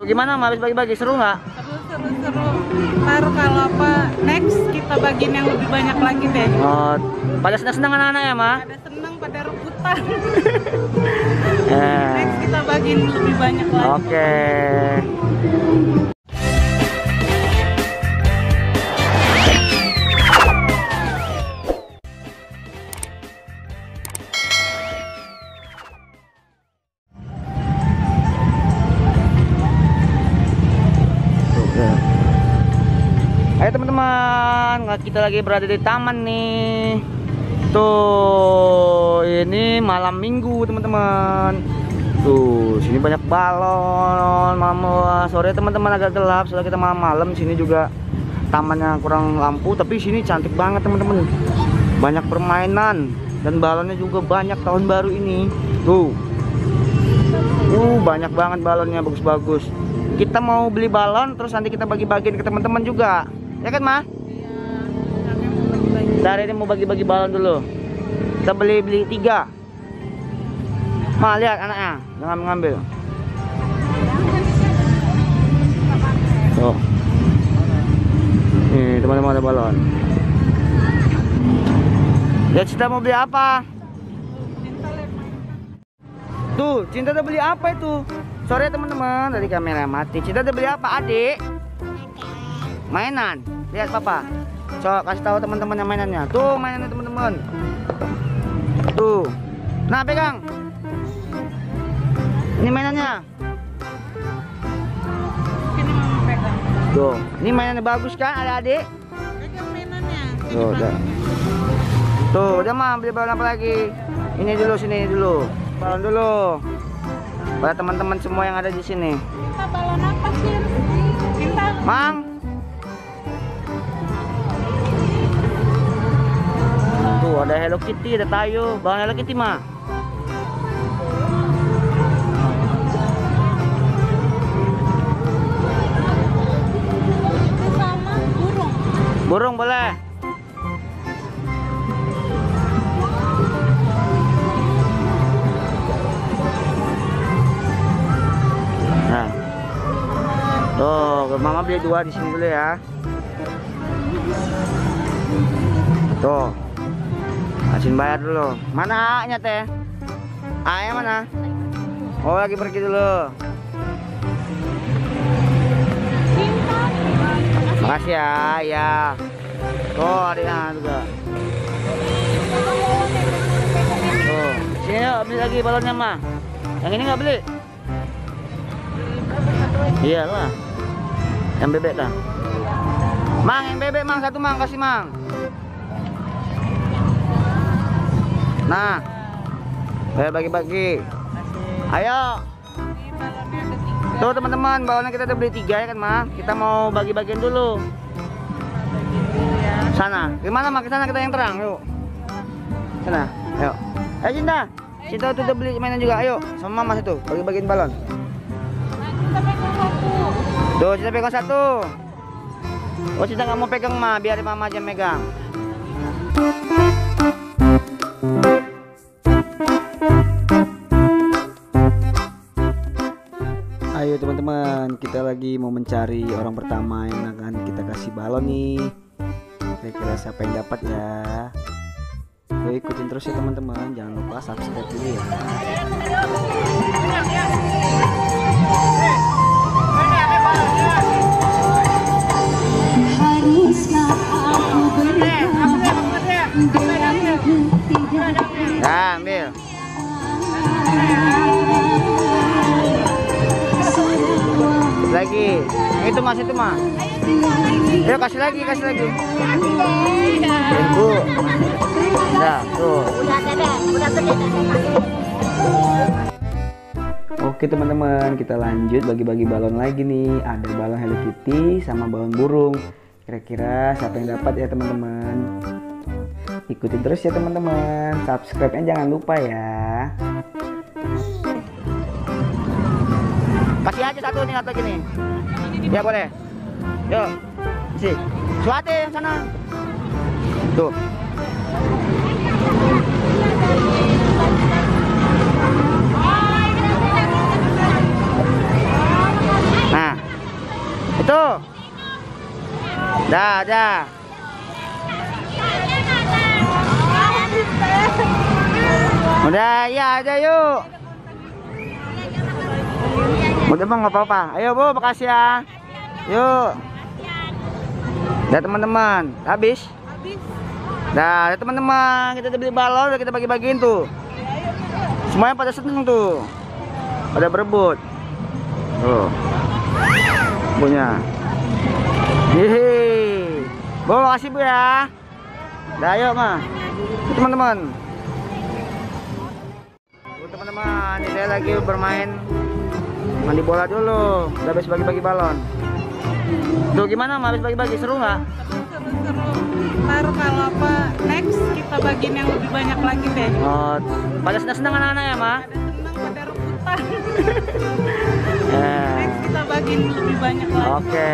Gimana Ma, habis bagi-bagi seru nggak? Seru. Ntar kalau apa next kita bagiin yang lebih banyak lagi deh. Oh, pada senang-senang anak-anak ya Ma? Pada senang, pada rebutan. Next kita bagiin lebih banyak lagi. Oke. Ayo teman-teman, kita lagi berada di taman nih. Tuh, ini malam minggu teman-teman. Tuh, sini banyak balon. Malam sore teman-teman agak gelap, soalnya kita malam-malam. Sini juga tamannya kurang lampu, tapi sini cantik banget teman-teman. Banyak permainan dan balonnya juga banyak tahun baru ini. Tuh, banyak banget balonnya, bagus-bagus. Kita mau beli balon, terus nanti kita bagi-bagiin ke teman-teman juga. Ya kan Ma? Iya, Dari ini mau bagi-bagi balon dulu. Kita beli 3. Ma, lihat anaknya, jangan mengambil. Tuh. Nih teman-teman ada balon. Ya Cinta mau beli apa? Tuh, Cinta udah beli apa itu? Sorry teman-teman, dari kamera mati. Cinta udah beli apa, Adik? Mainan. Lihat Papa. Coba kasih tahu teman-teman yang mainannya. Tuh mainannya teman-teman. Tuh. Nah, pegang. Ini mainannya. Ini Mama pegang. Tuh, ini mainannya bagus kan, adik-adik? Pegang mainannya. Tuh, udah. Tuh, udah Ma, beli balon apa lagi? Ini dulu, sini dulu. Balon dulu. Buat teman-teman semua yang ada di sini. Cinta balon apa sih? Cinta. Mang. Tuh ada Hello Kitty, ada Tayo, balon Hello Kitty Ma. Itu sama burung. Burung boleh. Nah, tuh Mama beli 2 di sini dulu ya. Tuh. Asin bayar dulu. Mana A-nya teh? A-nya mana? Oh, lagi pergi dulu. Makasih ya, ya. Tuh, adiknya juga. Tuh, sini yuk, beli lagi balonnya mah. Yang ini nggak beli? Iya lah. Yang bebek dah. Mang, yang bebek Mang, 1 Mang, kasih Mang. Nah, bagi-bagi. Ayo. Tuh teman-teman, balonnya kita udah beli 3 ya kan Ma? Kita mau bagi-bagiin dulu. Sana, gimana Ma? Kesana kita yang terang, yuk. Sana, ayo. Ayo Cinta. Cinta tuh udah beli mainan juga, ayo. Sama Mama situ, bagi-bagiin balon. Cinta pegang 1. Tuh, Cinta pegang 1. Oh, Cinta nggak mau pegang Ma, biar Mama aja megang. Ayo teman-teman, kita lagi mau mencari orang pertama yang akan kita kasih balon nih. Kira-kira siapa yang dapat ya? Yuk ikutin terus ya teman-teman, jangan lupa subscribe dulu ya. Nah, ambil. Lagi. Itu Mas, itu Mas. Ayo kasih lagi, kasih lagi. Ibu. Nah, tuh. Oke teman-teman, kita lanjut bagi-bagi balon lagi nih. Ada balon Hello Kitty sama balon burung. Kira-kira siapa yang dapat ya teman-teman? Ikutin terus ya teman-teman. Subscribe-nya jangan lupa ya. Kasih aja 1 nih atau gini. Ya boleh. Yuk. Sih. Suate yang sana. Tuh. Nah, Dah. Udah, ya aja yuk. Udah bang, nggak apa-apa. Ayo bu, makasih ya. Yuk. Dah teman-teman, habis. Dah teman-teman, kita udah beli balon, udah kita bagi-bagiin tuh. Semuanya pada seneng tuh, pada berebut. Tuh, punya. Hihi. Bu, makasih bu ya. Dah yuk mah, teman-teman. Teman-teman, ini saya lagi bermain mandi bola dulu. Udah habis bagi-bagi balon. Tuh gimana mah, habis bagi-bagi, seru nggak? Seru. Baru kalau apa next kita bagiin yang lebih banyak lagi deh. Oh, pada senang-senang anak-anak ya mah? Pada senang, pada rebutan. Eh. Next kita bagiin lebih banyak lagi. Oke.